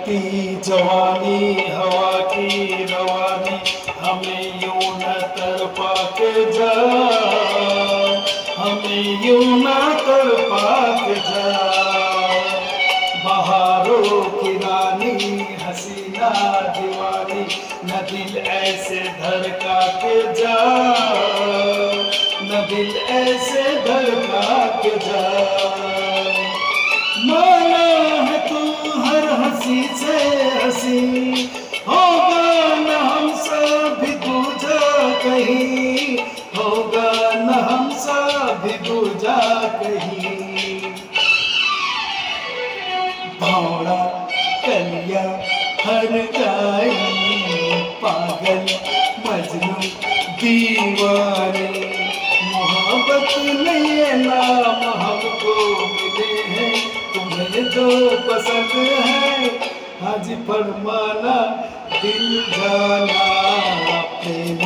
चढ़ती जवानी हवा की रवानी, हमें यूं न तड़पा के जा, हमें यूं न तड़पा के जा। बहारों की रानी हसीना दीवानी, न दिल ऐसे धड़का के जा, न दिल ऐसे धड़का के जा। माना है तू हर हंसी से हंसी, होगा न हमसा भी दूजा कहीं, होगा न हमसा भी दूजा कहीं। भौरा कलिया हर गाई, पागल मजनू दीवानी, मोहब्बत में नाम हमको मिले हैं, तुम्हें जो पसंद है आज फरमाना दिल जाना। प्रेम